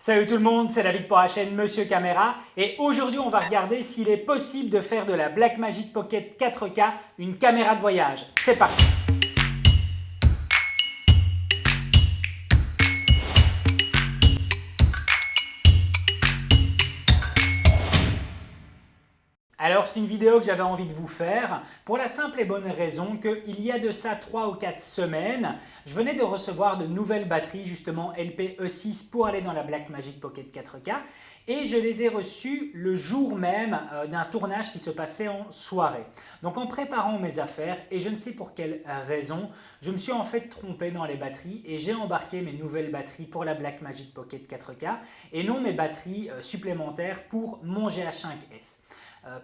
Salut tout le monde, c'est David pour la chaîne Monsieur Caméra et aujourd'hui on va regarder s'il est possible de faire de la Blackmagic Pocket 4K une caméra de voyage. C'est parti! Alors c'est une vidéo que j'avais envie de vous faire pour la simple et bonne raison qu'il y a de ça 3 ou 4 semaines, je venais de recevoir de nouvelles batteries justement LP-E6 pour aller dans la Blackmagic Pocket 4K et je les ai reçues le jour même d'un tournage qui se passait en soirée. Donc en préparant mes affaires et je ne sais pour quelle raison, je me suis en fait trompé dans les batteries et j'ai embarqué mes nouvelles batteries pour la Blackmagic Pocket 4K et non mes batteries supplémentaires pour mon GH5S.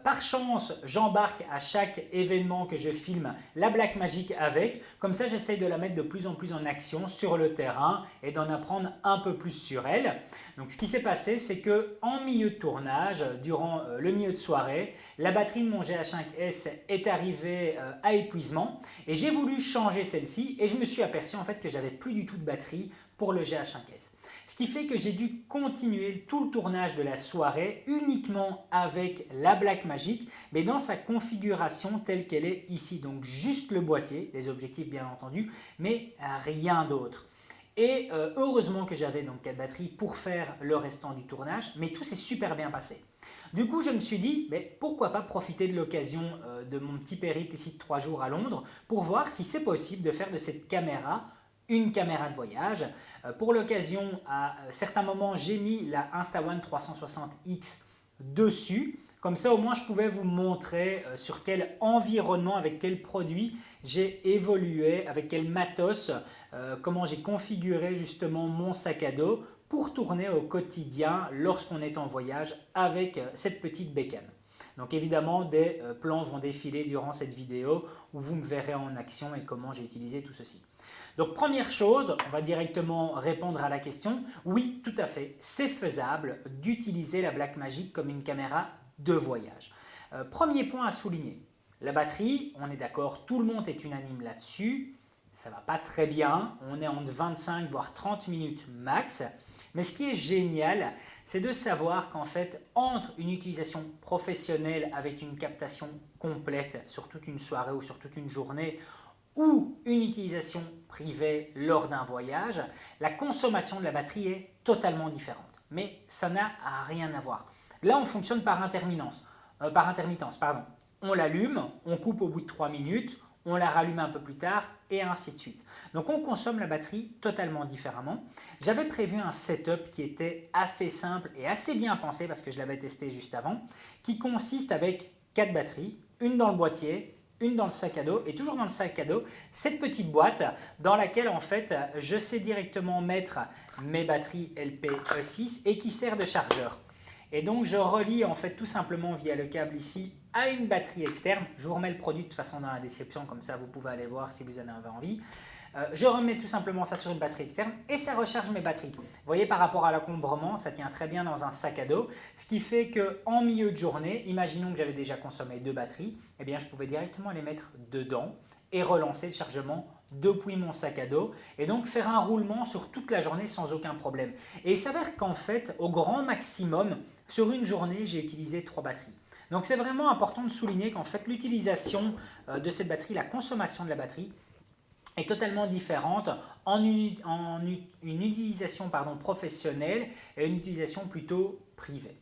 Par chance, j'embarque à chaque événement que je filme la Blackmagic avec. Comme ça, j'essaye de la mettre de plus en plus en action sur le terrain et d'en apprendre un peu plus sur elle. Donc, ce qui s'est passé, c'est qu'en milieu de tournage, durant le milieu de soirée, la batterie de mon GH5S est arrivée à épuisement et j'ai voulu changer celle-ci et je me suis aperçu en fait que j'avais plus du tout de batterie pour le GH5S. Ce qui fait que j'ai dû continuer tout le tournage de la soirée uniquement avec la Blackmagic, mais dans sa configuration telle qu'elle est ici. Donc juste le boîtier, les objectifs bien entendu, mais rien d'autre. Et heureusement que j'avais donc 4 batteries pour faire le restant du tournage, mais tout s'est super bien passé. Du coup, je me suis dit, mais pourquoi pas profiter de l'occasion de mon petit périple ici de 3 jours à Londres pour voir si c'est possible de faire de cette caméra une caméra de voyage. Pour l'occasion, à certains moments, j'ai mis la Insta-One 360X dessus. Comme ça, au moins, je pouvais vous montrer sur quel environnement, avec quel produit j'ai évolué, avec quel matos, comment j'ai configuré justement mon sac à dos pour tourner au quotidien lorsqu'on est en voyage avec cette petite bécane. Donc évidemment, des plans vont défiler durant cette vidéo où vous me verrez en action et comment j'ai utilisé tout ceci. Donc première chose, on va directement répondre à la question. Oui, tout à fait, c'est faisable d'utiliser la Blackmagic comme une caméra de voyage. Premier point à souligner, la batterie, on est d'accord, tout le monde est unanime là-dessus. Ça ne va pas très bien, on est entre 25 voire 30 minutes max. Mais ce qui est génial, c'est de savoir qu'en fait, entre une utilisation professionnelle avec une captation complète sur toute une soirée ou sur toute une journée, ou une utilisation privée lors d'un voyage, la consommation de la batterie est totalement différente. Mais ça n'a rien à voir. Là, on fonctionne par intermittence. On l'allume, on coupe au bout de 3 minutes, on la rallume un peu plus tard et ainsi de suite. Donc on consomme la batterie totalement différemment. J'avais prévu un setup qui était assez simple et assez bien pensé parce que je l'avais testé juste avant, qui consiste avec 4 batteries, une dans le boîtier, une dans le sac à dos et toujours dans le sac à dos, cette petite boîte dans laquelle en fait je sais directement mettre mes batteries LP-E6 et qui sert de chargeur. Et donc je relie en fait tout simplement via le câble ici à une batterie externe. Je vous remets le produit de toute façon dans la description, comme ça vous pouvez aller voir si vous en avez envie. Je remets tout simplement ça sur une batterie externe et ça recharge mes batteries. Vous voyez, par rapport à l'encombrement, ça tient très bien dans un sac à dos, ce qui fait qu'en milieu de journée, imaginons que j'avais déjà consommé 2 batteries, eh bien je pouvais directement les mettre dedans et relancer le chargement depuis mon sac à dos et donc faire un roulement sur toute la journée sans aucun problème. Et il s'avère qu'en fait, au grand maximum, sur une journée, j'ai utilisé 3 batteries. Donc c'est vraiment important de souligner qu'en fait, l'utilisation de cette batterie, la consommation de la batterie, est totalement différente en une utilisation professionnelle et une utilisation plutôt privée.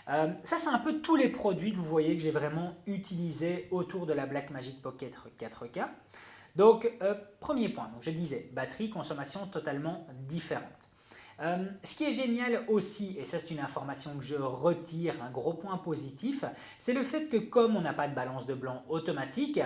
Ça, c'est un peu tous les produits que vous voyez que j'ai vraiment utilisés autour de la Blackmagic Pocket 4K. Donc, premier point, donc je disais, batterie, consommation totalement différente. Ce qui est génial aussi, et ça c'est une information que je retire, un gros point positif, c'est le fait que comme on n'a pas de balance de blanc automatique,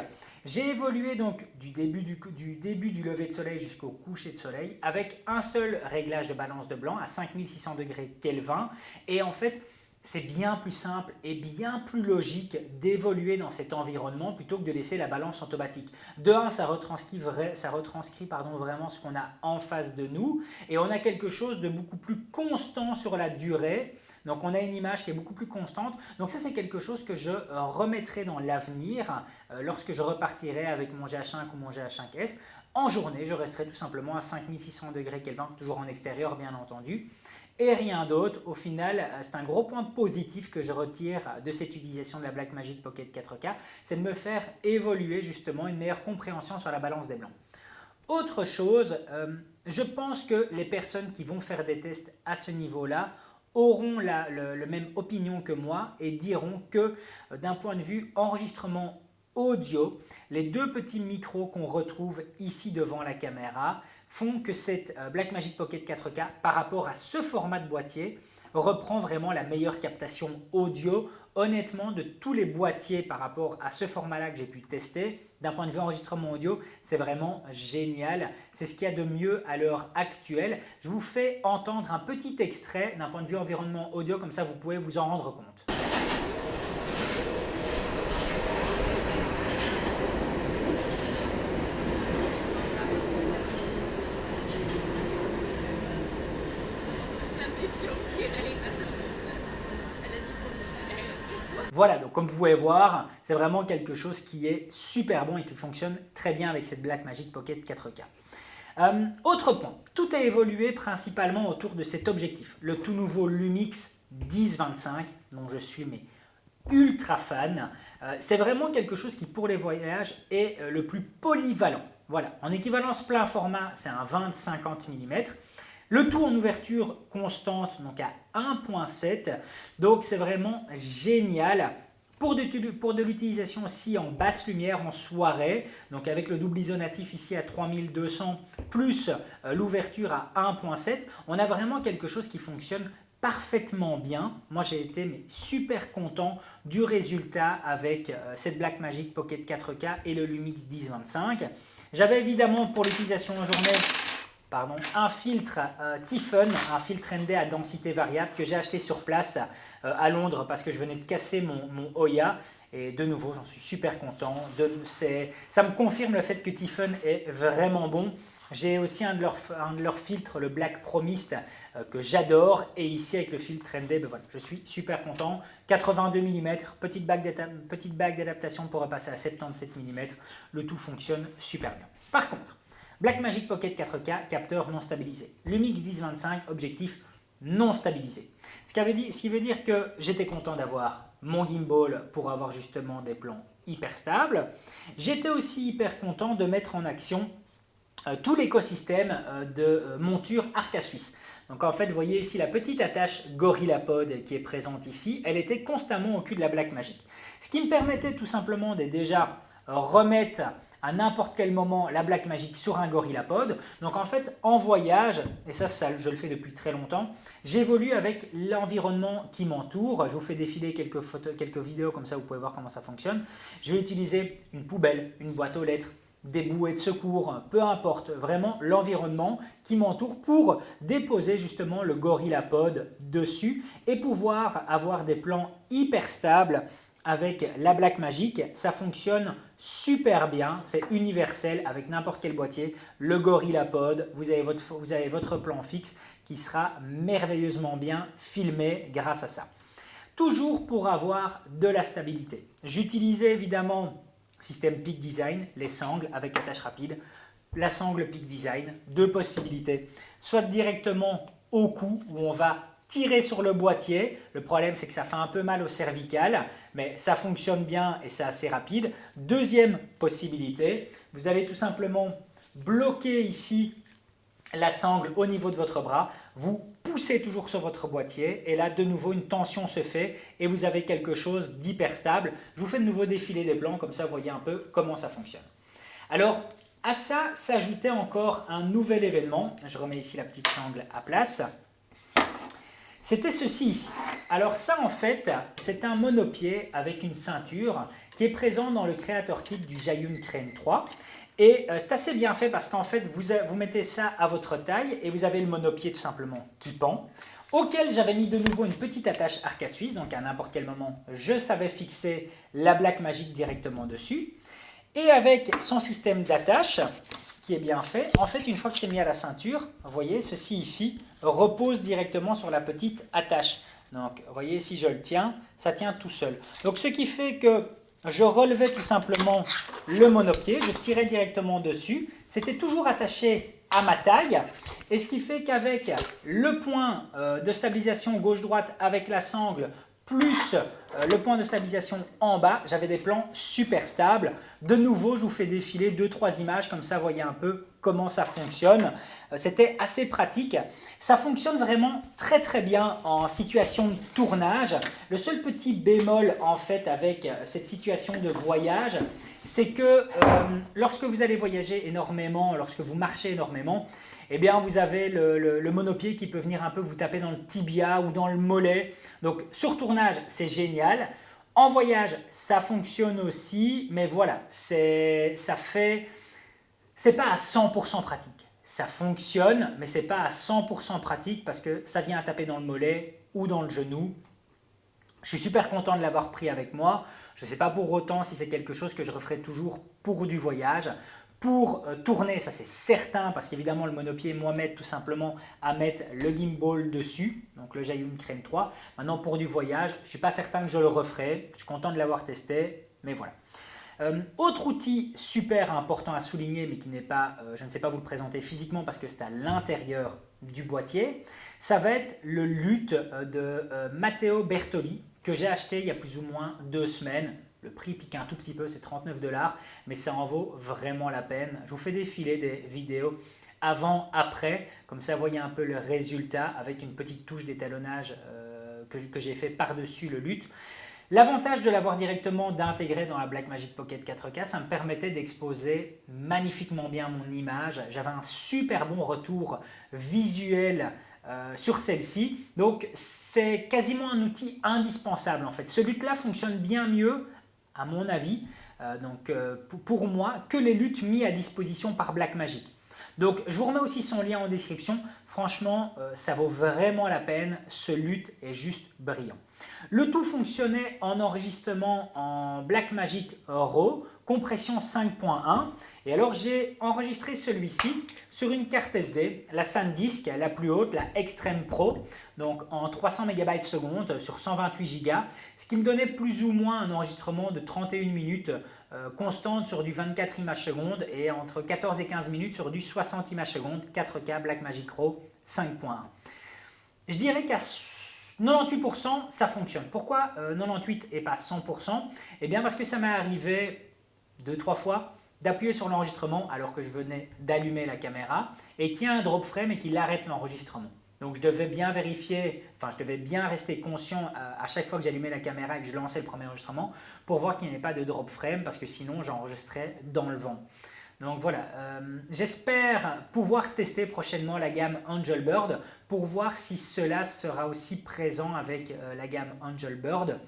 j'ai évolué donc du début du lever de soleil jusqu'au coucher de soleil avec un seul réglage de balance de blanc à 5600 degrés Kelvin et en fait c'est bien plus simple et bien plus logique d'évoluer dans cet environnement plutôt que de laisser la balance automatique. De un, ça retranscrit vraiment ce qu'on a en face de nous et on a quelque chose de beaucoup plus constant sur la durée. Donc on a une image qui est beaucoup plus constante. Donc ça, c'est quelque chose que je remettrai dans l'avenir lorsque je repartirai avec mon GH5 ou mon GH5S. En journée, je resterai tout simplement à 5600 degrés Kelvin, toujours en extérieur bien entendu. et rien d'autre. Au final, c'est un gros point positif que je retire de cette utilisation de la Blackmagic Pocket 4K, c'est de me faire évoluer justement une meilleure compréhension sur la balance des blancs. Autre chose, je pense que les personnes qui vont faire des tests à ce niveau-là auront la même opinion que moi et diront que d'un point de vue enregistrement audio, les deux petits micros qu'on retrouve ici devant la caméra font que cette Blackmagic Pocket 4K par rapport à ce format de boîtier reprend vraiment la meilleure captation audio. Honnêtement, de tous les boîtiers par rapport à ce format-là que j'ai pu tester, d'un point de vue enregistrement audio, c'est vraiment génial. C'est ce qu'il y a de mieux à l'heure actuelle. Je vous fais entendre un petit extrait d'un point de vue environnement audio, comme ça vous pouvez vous en rendre compte. Voilà, donc comme vous pouvez voir, c'est vraiment quelque chose qui est super bon et qui fonctionne très bien avec cette Blackmagic Pocket 4K. Autre point, tout a évolué principalement autour de cet objectif, le tout nouveau Lumix 10-25, dont je suis ultra fan. C'est vraiment quelque chose qui pour les voyages est le plus polyvalent. Voilà, en équivalence plein format, c'est un 20-50 mm. Le tout en ouverture constante, donc à 1.7, donc c'est vraiment génial. Pour de l'utilisation aussi en basse lumière, en soirée, donc avec le double ISO natif ici à 3200 plus l'ouverture à 1.7, on a vraiment quelque chose qui fonctionne parfaitement bien. Moi j'ai été super content du résultat avec cette Blackmagic Pocket 4K et le Lumix 10-25. J'avais évidemment pour l'utilisation en journée un filtre Tiffen, un filtre ND à densité variable que j'ai acheté sur place à Londres parce que je venais de casser mon Hoya et de nouveau j'en suis super content. Ça me confirme le fait que Tiffen est vraiment bon. J'ai aussi un de leurs filtres, le Black Promised, que j'adore. Et ici, avec le filtre ND, voilà, je suis super content. 82 mm, petite bague d'adaptation pour repasser à 77 mm. Le tout fonctionne super bien. Par contre, Blackmagic Pocket 4K, capteur non stabilisé. Lumix 10-25, objectif non stabilisé. Ce qui veut dire que j'étais content d'avoir mon gimbal pour avoir justement des plans hyper stables. J'étais aussi hyper content de mettre en action tout l'écosystème de monture Arca Suisse. Donc en fait, vous voyez ici la petite attache GorillaPod qui est présente ici. Elle était constamment au cul de la Blackmagic. Ce qui me permettait tout simplement de déjà remettre à n'importe quel moment la Blackmagic sur un GorillaPod. Donc en fait, en voyage, et ça je le fais depuis très longtemps, j'évolue avec l'environnement qui m'entoure. Je vous fais défiler quelques vidéos, comme ça vous pouvez voir comment ça fonctionne. Je vais utiliser une poubelle, une boîte aux lettres, des bouées de secours, peu importe, vraiment l'environnement qui m'entoure pour déposer justement le GorillaPod dessus et pouvoir avoir des plans hyper stables. Avec la Blackmagic, ça fonctionne super bien, c'est universel avec n'importe quel boîtier. Le GorillaPod, vous avez votre plan fixe qui sera merveilleusement bien filmé grâce à ça. Toujours pour avoir de la stabilité. J'utilisais évidemment système Peak Design, les sangles avec attache rapide. La sangle Peak Design, deux possibilités. Soit directement au cou où on va tirer sur le boîtier. Le problème, c'est que ça fait un peu mal au cervical, mais ça fonctionne bien et c'est assez rapide. Deuxième possibilité, vous allez tout simplement bloquer ici la sangle au niveau de votre bras. Vous poussez toujours sur votre boîtier et là, de nouveau, une tension se fait et vous avez quelque chose d'hyper stable. Je vous fais de nouveau défiler des plans, comme ça, vous voyez un peu comment ça fonctionne. Alors, à ça s'ajoutait encore un nouvel événement. Je remets ici la petite sangle à place. C'était ceci ici. Alors ça en fait, c'est un monopied avec une ceinture qui est présent dans le Creator Kit du Zhiyun Crane 3. Et c'est assez bien fait parce qu'en fait, vous mettez ça à votre taille et vous avez le monopied tout simplement qui pend, auquel j'avais mis de nouveau une petite attache Arca Suisse, donc à n'importe quel moment, je savais fixer la Blackmagic directement dessus. Et avec son système d'attache, qui est bien fait. En fait, une fois que c'est mis à la ceinture, vous voyez, ceci ici repose directement sur la petite attache. Donc, vous voyez, si je le tiens, ça tient tout seul. Donc, ce qui fait que je relevais tout simplement le monopied, je tirais directement dessus. C'était toujours attaché à ma taille. Et ce qui fait qu'avec le point de stabilisation gauche-droite avec la sangle, plus le point de stabilisation en bas, j'avais des plans super stables. De nouveau, je vous fais défiler 2-3 images, comme ça, vous voyez un peu comment ça fonctionne. C'était assez pratique. Ça fonctionne vraiment très très bien en situation de tournage. Le seul petit bémol en fait avec cette situation de voyage, c'est que lorsque vous allez voyager énormément, lorsque vous marchez énormément, eh bien vous avez le monopied qui peut venir un peu vous taper dans le tibia ou dans le mollet. Donc sur tournage, c'est génial. En voyage, ça fonctionne aussi, mais voilà, c'est pas à 100% pratique. Ça fonctionne, mais c'est pas à 100% pratique parce que ça vient à taper dans le mollet ou dans le genou. Je suis super content de l'avoir pris avec moi. Je ne sais pas pour autant si c'est quelque chose que je referai toujours pour du voyage. Pour tourner, ça c'est certain, parce qu'évidemment le monopied, moi, m'aide tout simplement à mettre le gimbal dessus, donc le Zhiyun Crane 3. Maintenant pour du voyage, je ne suis pas certain que je le referai. Je suis content de l'avoir testé, mais voilà. Autre outil super important à souligner, mais qui n'est pas, je ne sais pas vous le présenter physiquement parce que c'est à l'intérieur du boîtier, ça va être le luth de Matteo Bertoli que j'ai acheté il y a plus ou moins 2 semaines. Le prix pique un tout petit peu, c'est 39 $, mais ça en vaut vraiment la peine. Je vous fais défiler des vidéos avant, après, comme ça vous voyez un peu le résultat avec une petite touche d'étalonnage que j'ai fait par-dessus le luth. L'avantage de l'avoir directement d'intégrer dans la Blackmagic Pocket 4K, ça me permettait d'exposer magnifiquement bien mon image. J'avais un super bon retour visuel sur celle-ci. Donc c'est quasiment un outil indispensable en fait. Ce luth-là fonctionne bien mieux, à mon avis, pour moi, que les luths mis à disposition par Blackmagic. Donc je vous remets aussi son lien en description. Franchement, ça vaut vraiment la peine. Ce luth est juste brillant. Le tout fonctionnait en enregistrement en Blackmagic RAW, compression 5.1. Et alors j'ai enregistré celui-ci sur une carte SD, la SanDisk, la plus haute, la Extreme Pro, donc en 300 MB seconde sur 128 Go, ce qui me donnait plus ou moins un enregistrement de 31 minutes constante sur du 24 images secondes et entre 14 et 15 minutes sur du 60 images secondes, 4K Blackmagic RAW 5.1. Je dirais qu'à 98% ça fonctionne. Pourquoi 98 et pas 100%? Eh bien parce que ça m'est arrivé 2-3 fois d'appuyer sur l'enregistrement alors que je venais d'allumer la caméra et qu'il y a un drop frame et qu'il arrête l'enregistrement. Donc je devais bien vérifier, enfin je devais bien rester conscient à chaque fois que j'allumais la caméra et que je lançais le premier enregistrement pour voir qu'il n'y ait pas de drop frame parce que sinon j'enregistrais dans le vent. Donc voilà, j'espère pouvoir tester prochainement la gamme Angelbird pour voir si cela sera aussi présent avec la gamme Angelbird.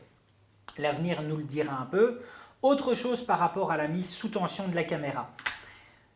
L'avenir nous le dira un peu. Autre chose par rapport à la mise sous tension de la caméra.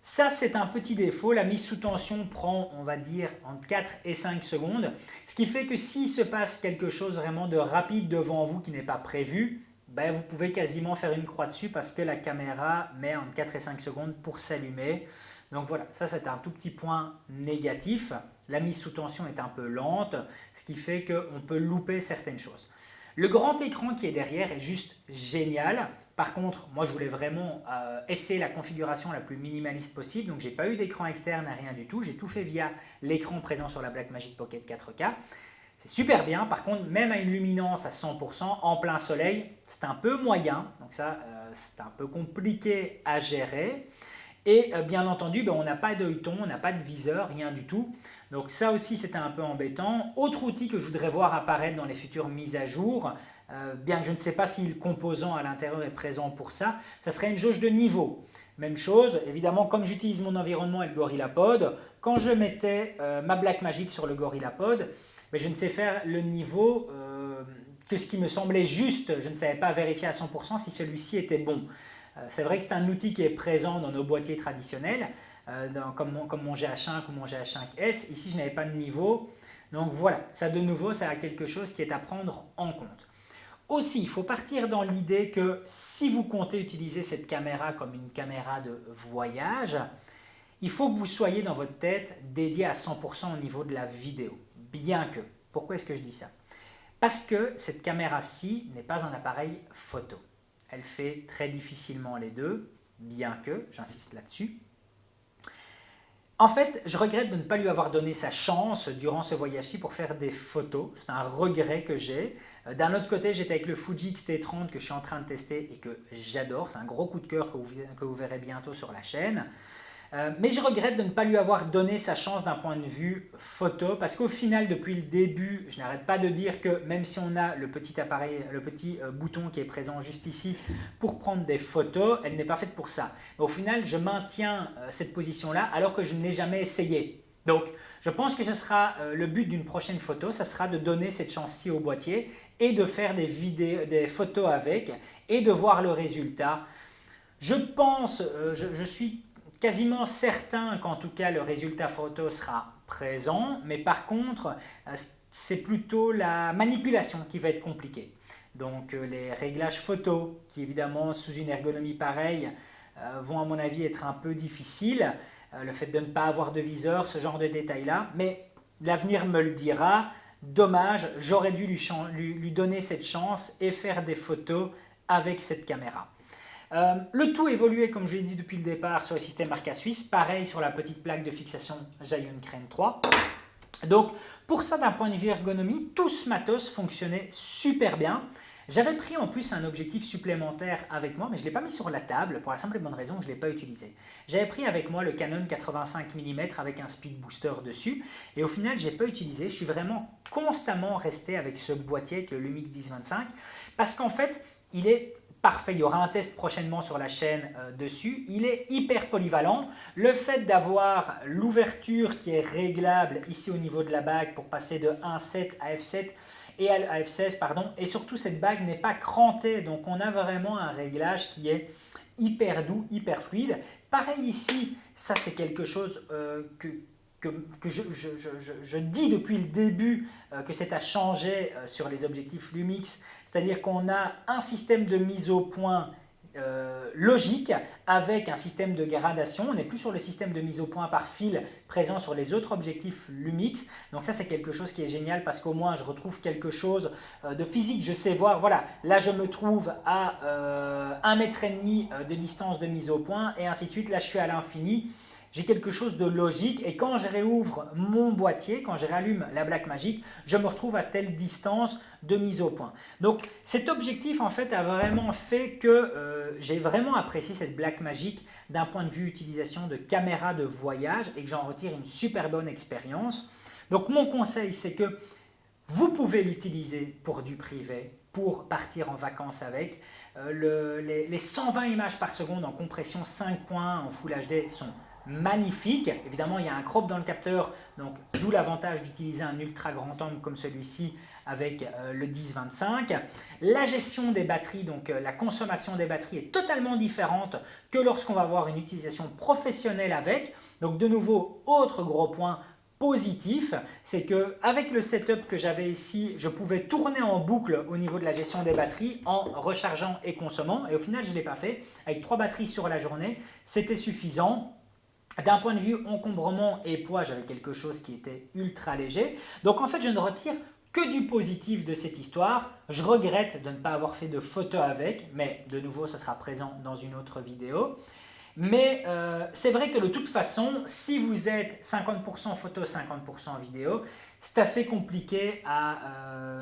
Ça, c'est un petit défaut. La mise sous tension prend, on va dire, entre 4 et 5 secondes. Ce qui fait que s'il se passe quelque chose vraiment de rapide devant vous qui n'est pas prévu, ben, vous pouvez quasiment faire une croix dessus parce que la caméra met entre 4 et 5 secondes pour s'allumer. Donc voilà, ça c'est un tout petit point négatif. La mise sous tension est un peu lente, ce qui fait qu'on peut louper certaines choses. Le grand écran qui est derrière est juste génial. Par contre, moi je voulais vraiment essayer la configuration la plus minimaliste possible. Donc j'ai pas eu d'écran externe, rien du tout. J'ai tout fait via l'écran présent sur la Blackmagic Pocket 4K. C'est super bien, par contre même à une luminance à 100% en plein soleil, c'est un peu moyen, donc ça c'est un peu compliqué à gérer. Et bien entendu, ben, on n'a pas d'œilleton, on n'a pas de viseur, rien du tout. Donc ça aussi c'était un peu embêtant. Autre outil que je voudrais voir apparaître dans les futures mises à jour, bien que je ne sais pas si le composant à l'intérieur est présent pour ça, ça serait une jauge de niveau. Même chose, évidemment, comme j'utilise mon environnement et le GorillaPod, quand je mettais ma Blackmagic sur le GorillaPod, mais je ne sais faire le niveau que ce qui me semblait juste. Je ne savais pas vérifier à 100% si celui-ci était bon. C'est vrai que c'est un outil qui est présent dans nos boîtiers traditionnels, comme mon GH5 ou mon GH5S. Ici, je n'avais pas de niveau. Donc voilà, ça de nouveau, ça a quelque chose qui est à prendre en compte. Aussi, il faut partir dans l'idée que si vous comptez utiliser cette caméra comme une caméra de voyage, il faut que vous soyez dans votre tête dédié à 100% au niveau de la vidéo. Bien que, pourquoi est-ce que je dis ça? Parce que cette caméra-ci n'est pas un appareil photo. Elle fait très difficilement les deux, bien que, j'insiste là-dessus. En fait, je regrette de ne pas lui avoir donné sa chance durant ce voyage-ci pour faire des photos. C'est un regret que j'ai. D'un autre côté, j'étais avec le Fuji X-T30 que je suis en train de tester et que j'adore. C'est un gros coup de cœur que vous verrez bientôt sur la chaîne. Mais je regrette de ne pas lui avoir donné sa chance d'un point de vue photo parce qu'au final, depuis le début, je n'arrête pas de dire que même si on a le petit appareil, le petit bouton qui est présent juste ici pour prendre des photos, elle n'est pas faite pour ça. Mais au final, je maintiens cette position-là alors que je ne l'ai jamais essayé. Donc, je pense que ce sera le but d'une prochaine photo, ça sera de donner cette chance-ci au boîtier et de faire des photos avec et de voir le résultat. Je pense, je suis quasiment certain qu'en tout cas le résultat photo sera présent, mais par contre c'est plutôt la manipulation qui va être compliquée. Donc les réglages photo qui évidemment sous une ergonomie pareille vont à mon avis être un peu difficiles, le fait de ne pas avoir de viseur, ce genre de détails là, mais l'avenir me le dira. Dommage, j'aurais dû lui donner cette chance et faire des photos avec cette caméra. Le tout évoluait, comme je l'ai dit depuis le départ, sur le système Arca Suisse, pareil sur la petite plaque de fixation Giant Crane 3. Donc pour ça, d'un point de vue ergonomie, tout ce matos fonctionnait super bien. J'avais pris en plus un objectif supplémentaire avec moi, mais je ne l'ai pas mis sur la table pour la simple et bonne raison que je ne l'ai pas utilisé. J'avais pris avec moi le Canon 85 mm avec un speed booster dessus et au final, je n'ai pas utilisé. Je suis vraiment constamment resté avec ce boîtier, avec le Lumix 1025, parce qu'en fait, il est parfait. Il y aura un test prochainement sur la chaîne dessus. Il est hyper polyvalent. Le fait d'avoir l'ouverture qui est réglable ici au niveau de la bague pour passer de 1.7 à f7 et à f16, pardon, et surtout cette bague n'est pas crantée, donc on a vraiment un réglage qui est hyper doux, hyper fluide. Pareil ici, ça c'est quelque chose que je dis depuis le début que c'est à changer sur les objectifs Lumix, c'est-à-dire qu'on a un système de mise au point logique avec un système de gradation. On n'est plus sur le système de mise au point par fil présent sur les autres objectifs Lumix. Donc ça c'est quelque chose qui est génial parce qu'au moins je retrouve quelque chose de physique. Je sais voir, voilà, là je me trouve à 1,5 m de distance de mise au point et ainsi de suite. Là je suis à l'infini. J'ai quelque chose de logique et quand je réouvre mon boîtier, quand je rallume la Blackmagic, je me retrouve à telle distance de mise au point. Donc cet objectif en fait a vraiment fait que j'ai vraiment apprécié cette Blackmagic d'un point de vue utilisation de caméra de voyage et que j'en retire une super bonne expérience. Donc mon conseil c'est que vous pouvez l'utiliser pour du privé, pour partir en vacances avec. Les 120 images par seconde en compression 5 points en Full HD sont magnifique. Évidemment, il y a un crop dans le capteur, donc d'où l'avantage d'utiliser un ultra grand angle comme celui-ci avec le 10-25. La gestion des batteries, donc la consommation des batteries est totalement différente que lorsqu'on va avoir une utilisation professionnelle avec. Donc de nouveau, autre gros point positif, c'est que avec le setup que j'avais ici, je pouvais tourner en boucle au niveau de la gestion des batteries en rechargeant et consommant. Et au final, je ne l'ai pas fait. Avec 3 batteries sur la journée, c'était suffisant. D'un point de vue encombrement et poids, j'avais quelque chose qui était ultra léger. Donc en fait, je ne retire que du positif de cette histoire. Je regrette de ne pas avoir fait de photos avec, mais de nouveau, ça sera présent dans une autre vidéo. Mais c'est vrai que de toute façon, si vous êtes 50% photo, 50% vidéo, c'est assez compliqué à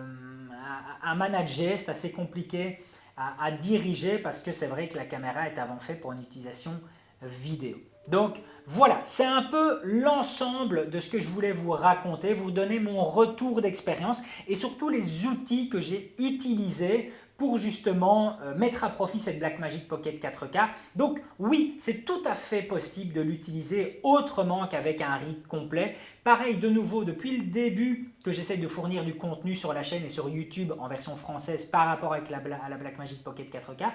manager, c'est assez compliqué à diriger parce que c'est vrai que la caméra est avant fait pour une utilisation vidéo. Donc voilà, c'est un peu l'ensemble de ce que je voulais vous raconter, vous donner mon retour d'expérience et surtout les outils que j'ai utilisés pour justement mettre à profit cette Blackmagic Pocket 4K. Donc oui, c'est tout à fait possible de l'utiliser autrement qu'avec un rig complet. Pareil, de nouveau, depuis le début que j'essaie de fournir du contenu sur la chaîne et sur YouTube en version française par rapport avec à la Blackmagic Pocket 4K,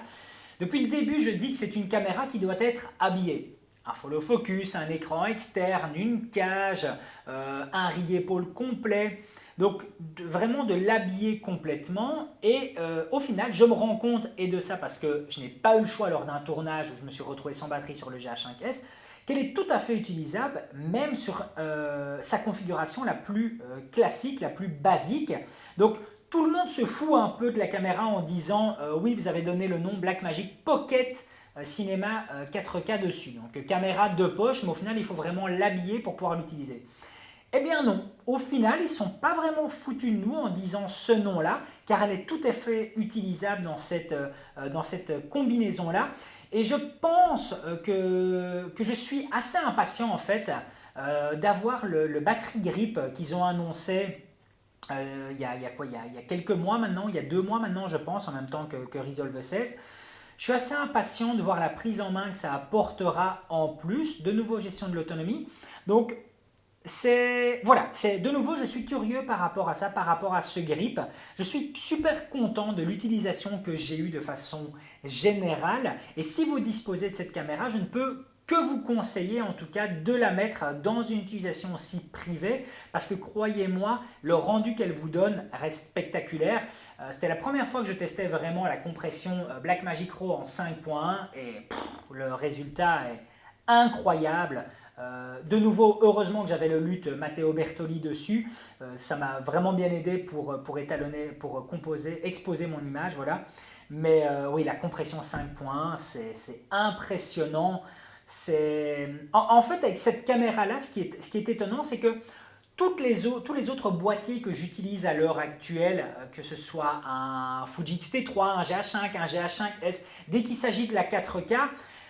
depuis le début, je dis que c'est une caméra qui doit être habillée. Un follow focus, un écran externe, une cage, un rig épaule complet. Donc vraiment de l'habiller complètement et au final je me rends compte, et de ça parce que je n'ai pas eu le choix lors d'un tournage où je me suis retrouvé sans batterie sur le GH5S, qu'elle est tout à fait utilisable même sur sa configuration la plus classique, la plus basique. Donc tout le monde se fout un peu de la caméra en disant oui, vous avez donné le nom Blackmagic Pocket cinéma 4K dessus. Donc caméra de poche, mais au final il faut vraiment l'habiller pour pouvoir l'utiliser. Eh bien non, au final, ils ne sont pas vraiment foutus de nous en disant ce nom-là, car elle est tout à fait utilisable dans cette combinaison-là. Et je pense que je suis assez impatient en fait d'avoir le battery grip qu'ils ont annoncé il y a quelques mois maintenant, il y a 2 mois maintenant je pense, en même temps que Resolve 16. Je suis assez impatient de voir la prise en main que ça apportera en plus, de nouveau gestion de l'autonomie. Donc voilà, de nouveau, je suis curieux par rapport à ça, par rapport à ce grip. Je suis super content de l'utilisation que j'ai eue de façon générale. Et si vous disposez de cette caméra, je ne peux que vous conseiller en tout cas de la mettre dans une utilisation aussi privée parce que croyez-moi, le rendu qu'elle vous donne reste spectaculaire. C'était la première fois que je testais vraiment la compression Blackmagic Raw en 5.1 et le résultat est incroyable. De nouveau, heureusement que j'avais le LUT Matteo Bertoli dessus. Ça m'a vraiment bien aidé pour étalonner, pour exposer mon image. Voilà. Mais oui, la compression 5.1, c'est impressionnant. En fait, avec cette caméra-là, ce qui est étonnant, c'est que tous les autres boîtiers que j'utilise à l'heure actuelle, que ce soit un Fuji X-T3, un GH5, un GH5S, dès qu'il s'agit de la 4K,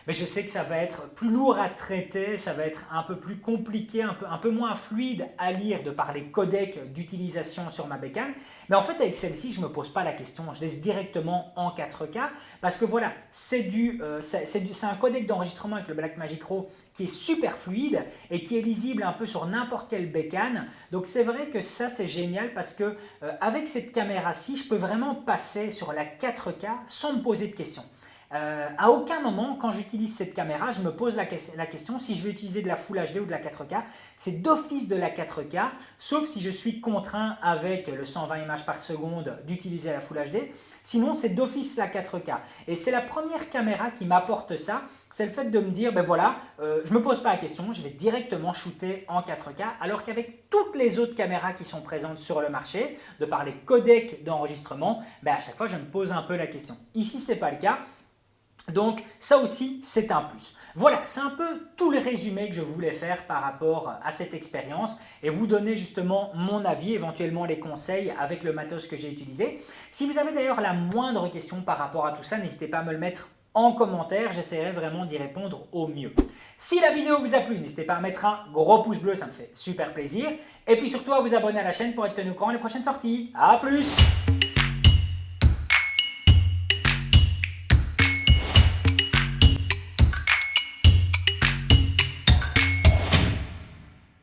mais je sais que ça va être plus lourd à traiter, ça va être un peu plus compliqué, un peu moins fluide à lire de par les codecs d'utilisation sur ma bécane. Mais en fait, avec celle-ci, je ne me pose pas la question. Je laisse directement en 4K parce que voilà, c'est un codec d'enregistrement avec le Blackmagic Raw qui est super fluide et qui est lisible un peu sur n'importe quelle bécane. Donc c'est vrai que ça, c'est génial parce que avec cette caméra-ci, je peux vraiment passer sur la 4K sans me poser de questions. À aucun moment, quand j'utilise cette caméra, je me pose la question si je vais utiliser de la Full HD ou de la 4K. C'est d'office de la 4K, sauf si je suis contraint avec le 120 images par seconde d'utiliser la Full HD. Sinon, c'est d'office la 4K. Et c'est la première caméra qui m'apporte ça. C'est le fait de me dire, ben voilà, je ne me pose pas la question, je vais directement shooter en 4K. Alors qu'avec toutes les autres caméras qui sont présentes sur le marché, de par les codecs d'enregistrement, ben à chaque fois, je me pose un peu la question. Ici, ce n'est pas le cas. Donc ça aussi, c'est un plus. Voilà, c'est un peu tout le résumé que je voulais faire par rapport à cette expérience et vous donner justement mon avis, éventuellement les conseils avec le matos que j'ai utilisé. Si vous avez d'ailleurs la moindre question par rapport à tout ça, n'hésitez pas à me le mettre en commentaire, j'essaierai vraiment d'y répondre au mieux. Si la vidéo vous a plu, n'hésitez pas à mettre un gros pouce bleu, ça me fait super plaisir. Et puis surtout à vous abonner à la chaîne pour être tenu au courant des prochaines sorties. A plus!